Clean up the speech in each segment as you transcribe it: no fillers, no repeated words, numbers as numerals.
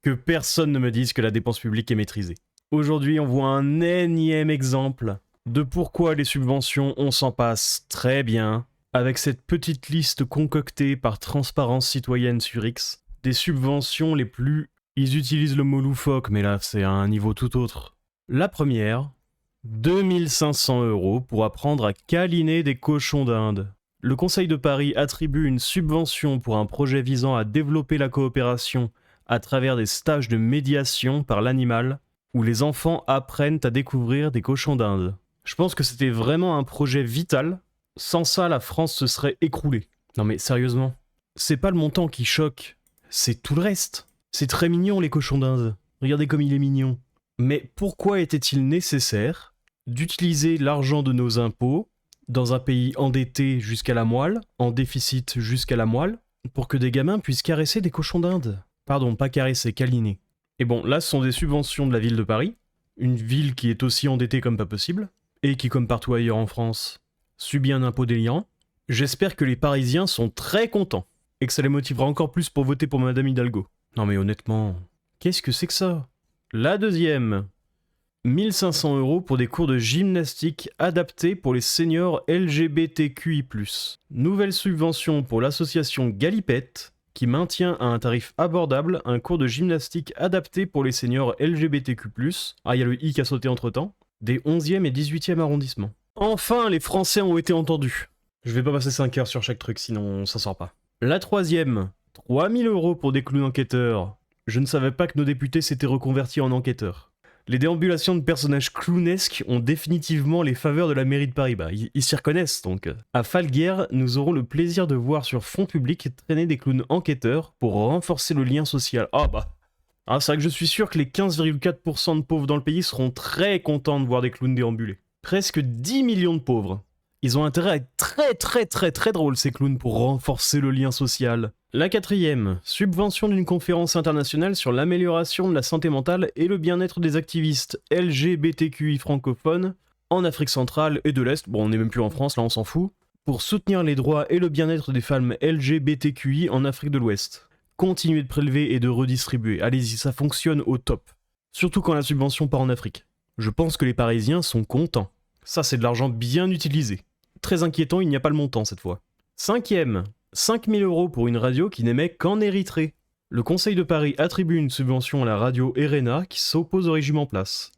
Que personne ne me dise que la dépense publique est maîtrisée. Aujourd'hui, on voit un énième exemple de pourquoi les subventions, on s'en passe très bien, avec cette petite liste concoctée par Transparence Citoyenne sur X, des subventions les plus... Ils utilisent le mot loufoque, mais là, c'est à un niveau tout autre. La première, 2500 € pour apprendre à câliner des cochons d'Inde. Le Conseil de Paris attribue une subvention pour un projet visant à développer la coopération à travers des stages de médiation par l'animal, où les enfants apprennent à découvrir des cochons d'Inde. Je pense que c'était vraiment un projet vital. Sans ça, la France se serait écroulée. Non mais sérieusement, c'est pas le montant qui choque, c'est tout le reste. C'est très mignon les cochons d'Inde. Regardez comme il est mignon. Mais pourquoi était-il nécessaire d'utiliser l'argent de nos impôts dans un pays endetté jusqu'à la moelle, en déficit jusqu'à la moelle, pour que des gamins puissent caresser des cochons d'Inde? Pardon, pas caresser, câliner. Et bon, là ce sont des subventions de la ville de Paris, une ville qui est aussi endettée comme pas possible, et qui, comme partout ailleurs en France, subit un impôt délirant. J'espère que les Parisiens sont très contents, et que ça les motivera encore plus pour voter pour Madame Hidalgo. Non mais honnêtement, qu'est-ce que c'est que ça? La deuxième, 1500 € pour des cours de gymnastique adaptés pour les seniors LGBTQI+. Nouvelle subvention pour l'association Galipette, qui maintient à un tarif abordable un cours de gymnastique adapté pour les seniors LGBTQ+. Ah, il y a le I qui a sauté entre-temps. Des 11e et 18e arrondissements. Enfin, les Français ont été entendus. Je vais pas passer 5 heures sur chaque truc, sinon on s'en sort pas. La troisième, 3000 € pour des clowns enquêteurs. Je ne savais pas que nos députés s'étaient reconvertis en enquêteurs. Les déambulations de personnages clownesques ont définitivement les faveurs de la mairie de Paris. Bah, ils s'y reconnaissent donc. À Falguière, nous aurons le plaisir de voir sur fond public traîner des clowns enquêteurs pour renforcer le lien social. Ah bah. Ah, c'est vrai que je suis sûr que les 15,4% de pauvres dans le pays seront très contents de voir des clowns déambuler. Presque 10 millions de pauvres. Ils ont intérêt à être très drôles ces clowns pour renforcer le lien social. La quatrième, subvention d'une conférence internationale sur l'amélioration de la santé mentale et le bien-être des activistes LGBTQI francophones en Afrique centrale et de l'Est, bon on n'est même plus en France là on s'en fout, pour soutenir les droits et le bien-être des femmes LGBTQI en Afrique de l'Ouest. Continuez de prélever et de redistribuer, allez-y ça fonctionne au top. Surtout quand la subvention part en Afrique. Je pense que les Parisiens sont contents. Ça c'est de l'argent bien utilisé. Très inquiétant, il n'y a pas le montant cette fois. Cinquième, 5000 € pour une radio qui n'émet qu'en Érythrée. Le Conseil de Paris attribue une subvention à la radio ERENA qui s'oppose au régime en place.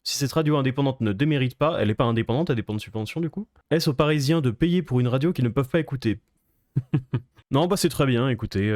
Si cette radio indépendante ne démérite pas, elle n'est pas indépendante, elle dépend de subvention du coup. Est-ce aux Parisiens de payer pour une radio qu'ils ne peuvent pas écouter? Non, bah c'est très bien, écoutez.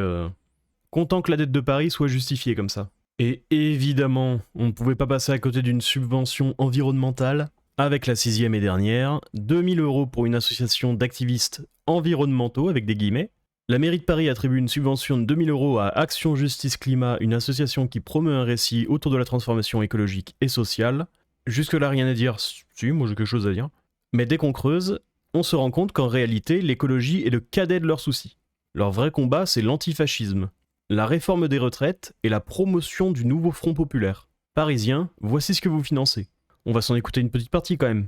Content que la dette de Paris soit justifiée comme ça. Et évidemment, on ne pouvait pas passer à côté d'une subvention environnementale. Avec la sixième et dernière, 2000 € pour une association d'activistes environnementaux, avec des guillemets. La mairie de Paris attribue une subvention de 2000 € à Action Justice Climat, une association qui promeut un récit autour de la transformation écologique et sociale. Jusque-là, rien à dire. Si, moi j'ai quelque chose à dire. Mais dès qu'on creuse, on se rend compte qu'en réalité, l'écologie est le cadet de leurs soucis. Leur vrai combat, c'est l'antifascisme, la réforme des retraites et la promotion du nouveau Front populaire. Parisiens, voici ce que vous financez. On va s'en écouter une petite partie quand même.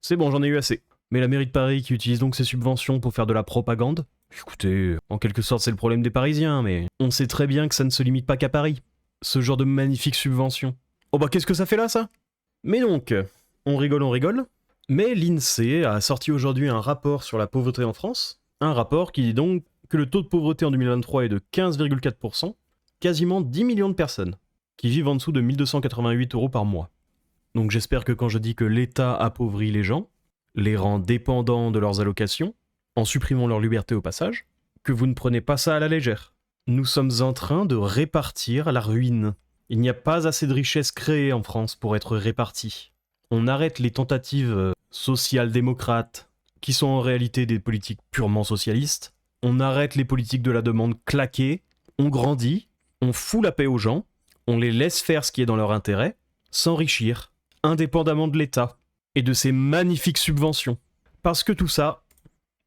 C'est bon, j'en ai eu assez. Mais la mairie de Paris qui utilise donc ses subventions pour faire de la propagande? Écoutez, en quelque sorte c'est le problème des Parisiens, mais on sait très bien que ça ne se limite pas qu'à Paris. Ce genre de magnifiques subventions. Oh bah qu'est-ce que ça fait là ça? Mais donc, on rigole, mais l'INSEE a sorti aujourd'hui un rapport sur la pauvreté en France. Un rapport qui dit donc que le taux de pauvreté en 2023 est de 15,4%, quasiment 10 millions de personnes qui vivent en dessous de 1288 € par mois. Donc j'espère que quand je dis que l'État appauvrit les gens, les rend dépendants de leurs allocations, en supprimant leur liberté au passage, que vous ne prenez pas ça à la légère. Nous sommes en train de répartir la ruine. Il n'y a pas assez de richesses créées en France pour être réparties. On arrête les tentatives social-démocrates, qui sont en réalité des politiques purement socialistes. On arrête les politiques de la demande claquée, on grandit, on fout la paix aux gens, on les laisse faire ce qui est dans leur intérêt, s'enrichir, indépendamment de l'État et de ses magnifiques subventions. Parce que tout ça,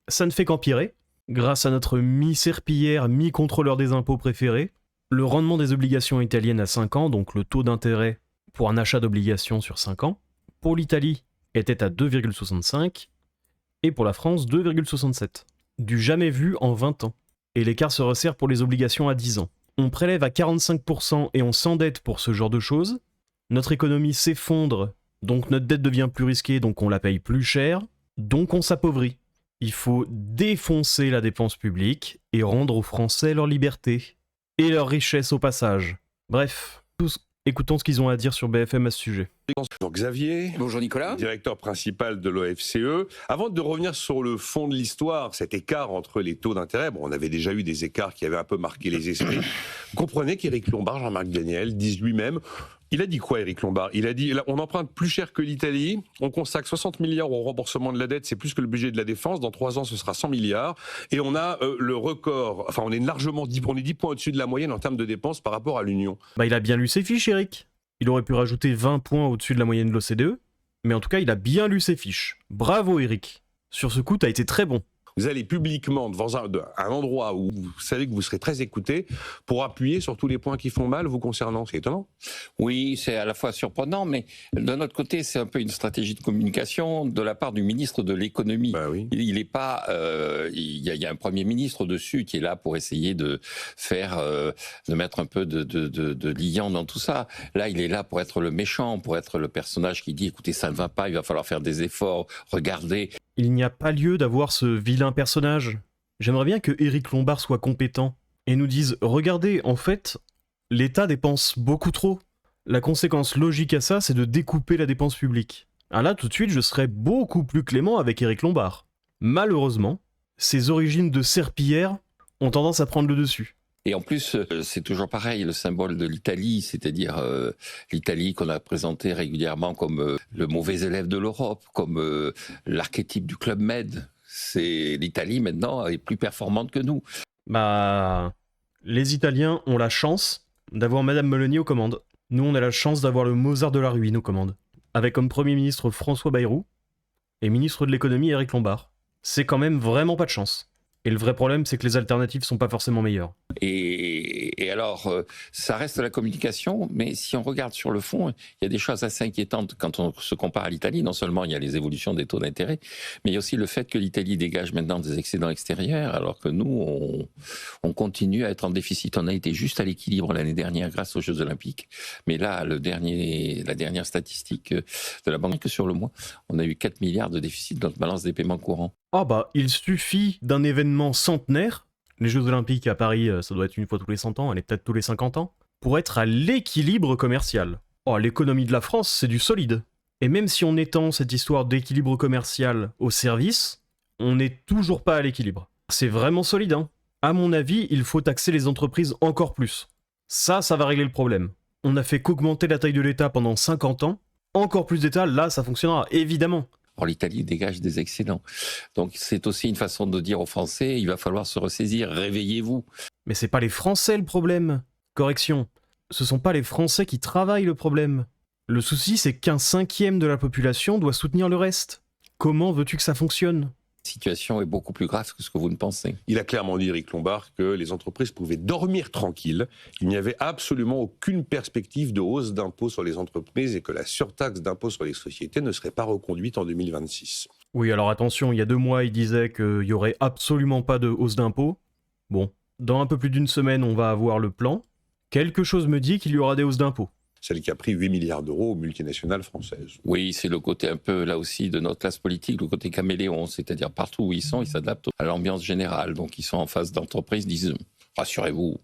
ça ne fait qu'empirer. Grâce à notre mi-serpillière, mi-contrôleur des impôts préféré, le rendement des obligations italiennes à 5 ans, donc le taux d'intérêt pour un achat d'obligations sur 5 ans, pour l'Italie était à 2,65 et pour la France 2,67. Du jamais vu en 20 ans. Et l'écart se resserre pour les obligations à 10 ans. on prélève à 45% et on s'endette pour ce genre de choses. Notre économie s'effondre, donc notre dette devient plus risquée, donc on la paye plus cher, donc on s'appauvrit. Il faut défoncer la dépense publique et rendre aux Français leur liberté. Et leur richesse au passage. Bref, écoutons ce qu'ils ont à dire sur BFM à ce sujet. Bonjour Xavier. Bonjour Nicolas. Directeur principal de l'OFCE. Avant de revenir sur le fond de l'histoire, cet écart entre les taux d'intérêt, bon, on avait déjà eu des écarts qui avaient un peu marqué les esprits. Vous comprenez qu'Éric Lombard, Jean-Marc Daniel, disent lui-même, il a dit quoi Éric Lombard? Il a dit, on emprunte plus cher que l'Italie, on consacre 60 milliards au remboursement de la dette, c'est plus que le budget de la défense, dans 3 ans ce sera 100 milliards, et on a le record, enfin on est largement 10 points au-dessus de la moyenne en termes de dépenses par rapport à l'Union. Bah il a bien lu ses fiches Eric. Il aurait pu rajouter 20 points au-dessus de la moyenne de l'OCDE, mais en tout cas il a bien lu ses fiches. Bravo Eric. Sur ce coup t'as été très bon. Vous allez publiquement devant un endroit où vous savez que vous serez très écouté pour appuyer sur tous les points qui font mal vous concernant. C'est étonnant. Oui, c'est à la fois surprenant, mais d'un autre côté, c'est un peu une stratégie de communication de la part du ministre de l'économie. Bah oui. Il n'est pas, il y a un premier ministre dessus qui est là pour essayer de faire, de mettre un peu de liant dans tout ça. Là, il est là pour être le méchant, pour être le personnage qui dit, écoutez, ça ne va pas, il va falloir faire des efforts, regardez. Il n'y a pas lieu d'avoir ce vilain personnage. J'aimerais bien que Éric Lombard soit compétent et nous dise « Regardez, en fait, l'État dépense beaucoup trop. La conséquence logique à ça, c'est de découper la dépense publique. » Ah là, tout de suite, je serais beaucoup plus clément avec Éric Lombard. Malheureusement, ses origines de serpillière ont tendance à prendre le dessus. Et en plus, c'est toujours pareil, le symbole de l'Italie, c'est-à-dire l'Italie qu'on a présenté régulièrement comme le mauvais élève de l'Europe, comme l'archétype du Club Med. C'est l'Italie maintenant est plus performante que nous. Bah, les Italiens ont la chance d'avoir Madame Meloni aux commandes. Nous, on a la chance d'avoir le Mozart de la ruine aux commandes, avec comme Premier ministre François Bayrou et ministre de l'économie Éric Lombard. C'est quand même vraiment pas de chance. Et le vrai problème, c'est que les alternatives sont pas forcément meilleures. Et alors, ça reste la communication, mais si on regarde sur le fond, il y a des choses assez inquiétantes quand on se compare à l'Italie. Non seulement il y a les évolutions des taux d'intérêt, mais il y a aussi le fait que l'Italie dégage maintenant des excédents extérieurs, alors que nous, on continue à être en déficit. On a été juste à l'équilibre l'année dernière grâce aux Jeux Olympiques. Mais là, la dernière statistique de la Banque sur le mois, on a eu 4 milliards de déficit dans notre balance des paiements courants. Ah bah, il suffit d'un événement centenaire, les Jeux Olympiques à Paris, ça doit être une fois tous les 100 ans, elle est peut-être tous les 50 ans, pour être à l'équilibre commercial. Oh, l'économie de la France, c'est du solide. Et même si on étend cette histoire d'équilibre commercial au service, on n'est toujours pas à l'équilibre. C'est vraiment solide, hein. À mon avis, il faut taxer les entreprises encore plus. Ça va régler le problème. On a fait qu'augmenter la taille de l'État pendant 50 ans, encore plus d'État, là ça fonctionnera, évidemment. Or, l'Italie dégage des excédents. Donc, c'est aussi une façon de dire aux Français, il va falloir se ressaisir, réveillez-vous. Mais c'est pas les Français le problème. Correction. Ce sont pas les Français qui travaillent le problème. Le souci, c'est qu'un cinquième de la population doit soutenir le reste. Comment veux-tu que ça fonctionne ? La situation est beaucoup plus grave que ce que vous ne pensez. Il a clairement dit, Éric Lombard, que les entreprises pouvaient dormir tranquilles. Il n'y avait absolument aucune perspective de hausse d'impôts sur les entreprises et que la surtaxe d'impôts sur les sociétés ne serait pas reconduite en 2026. Oui, alors attention, il y a 2 mois, il disait qu'il y aurait absolument pas de hausse d'impôts. Bon, dans un peu plus d'une semaine, on va avoir le plan. Quelque chose me dit qu'il y aura des hausses d'impôts. Celle qui a pris 8 milliards d'euros aux multinationales françaises. Oui, c'est le côté un peu, là aussi, de notre classe politique, le côté caméléon, c'est-à-dire partout où ils sont, ils s'adaptent à l'ambiance générale. Donc, ils sont en face d'entreprises, disent « Rassurez-vous,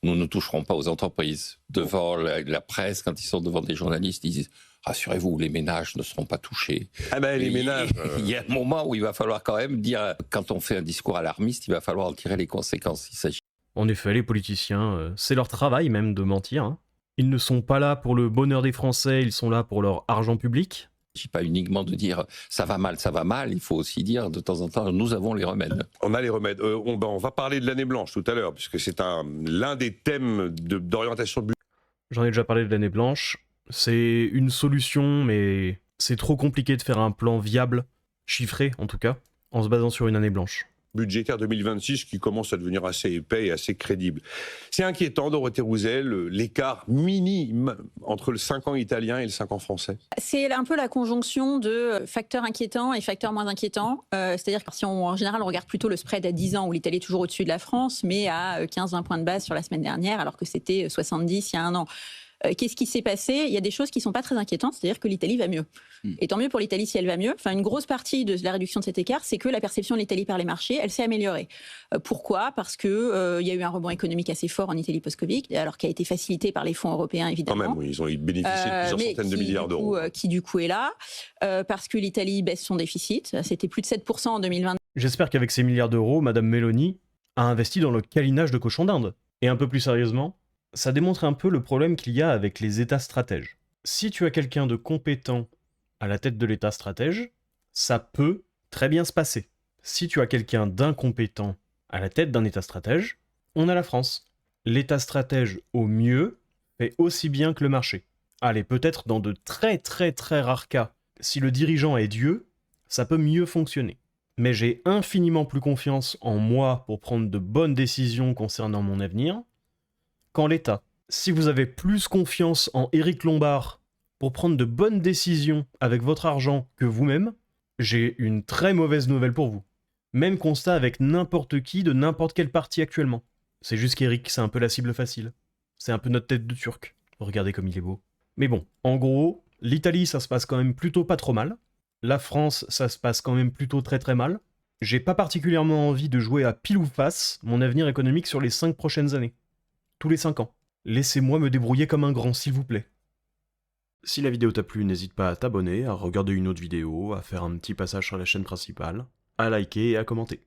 nous ne toucherons pas aux entreprises ». Devant la presse, quand ils sont devant des journalistes, ils disent « Rassurez-vous, les ménages ne seront pas touchés ». Ah ben, les ménages... Il y a un moment où il va falloir quand même dire, quand on fait un discours alarmiste, il va falloir en tirer les conséquences. Il s'agit. En effet, les politiciens, c'est leur travail même de mentir, hein. Ils ne sont pas là pour le bonheur des Français, ils sont là pour leur argent public. Il ne s'agit pas uniquement de dire ça va mal, il faut aussi dire de temps en temps nous avons les remèdes. On a les remèdes. On va parler de l'année blanche tout à l'heure, puisque c'est l'un des thèmes d'orientation budgétaire. J'en ai déjà parlé de l'année blanche. C'est une solution, mais c'est trop compliqué de faire un plan viable, chiffré en tout cas, en se basant sur une année blanche. budgétaire 2026 qui commence à devenir assez épais et assez crédible. C'est inquiétant, Dorothée Rouzel, l'écart minime entre le 5 ans italien et le 5 ans français. C'est un peu la conjonction de facteurs inquiétants et facteurs moins inquiétants. C'est-à-dire que si en général on regarde plutôt le spread à 10 ans où l'Italie est toujours au-dessus de la France, mais à 15-20 points de base sur la semaine dernière, alors que c'était 70 il y a un an. Qu'est-ce qui s'est passé? Il y a des choses qui ne sont pas très inquiétantes, c'est-à-dire que l'Italie va mieux. Et tant mieux pour l'Italie si elle va mieux. Enfin, une grosse partie de la réduction de cet écart, c'est que la perception de l'Italie par les marchés, elle s'est améliorée. Pourquoi? Parce que il y a eu un rebond économique assez fort en Italie post-Covid, alors qui a été facilité par les fonds européens, évidemment. Quand même, oui, ils ont bénéficié de plusieurs centaines de milliards d'euros. Qui du coup est là, parce que l'Italie baisse son déficit. C'était plus de 7% en 2020. J'espère qu'avec ces milliards d'euros, Madame Meloni a investi dans le câlinage de cochon d'Inde. Et un peu plus sérieusement, ça démontre un peu le problème qu'il y a avec les États stratèges. Si tu as quelqu'un de compétent à la tête de l'État stratège, ça peut très bien se passer. Si tu as quelqu'un d'incompétent à la tête d'un État stratège, on a la France. L'État stratège, au mieux, fait aussi bien que le marché. Allez, peut-être dans de très très très rares cas, si le dirigeant est Dieu, ça peut mieux fonctionner. Mais j'ai infiniment plus confiance en moi pour prendre de bonnes décisions concernant mon avenir qu'en l'État. Si vous avez plus confiance en Éric Lombard pour prendre de bonnes décisions avec votre argent que vous-même, j'ai une très mauvaise nouvelle pour vous. Même constat avec n'importe qui de n'importe quel parti actuellement. C'est juste qu'Éric, c'est un peu la cible facile. C'est un peu notre tête de turc. Regardez comme il est beau. Mais bon, en gros, l'Italie, ça se passe quand même plutôt pas trop mal. La France, ça se passe quand même plutôt très très mal. J'ai pas particulièrement envie de jouer à pile ou face mon avenir économique sur les 5 prochaines années. Tous les 5 ans. Laissez-moi me débrouiller comme un grand, s'il vous plaît. Si la vidéo t'a plu, n'hésite pas à t'abonner, à regarder une autre vidéo, à faire un petit passage sur la chaîne principale, à liker et à commenter.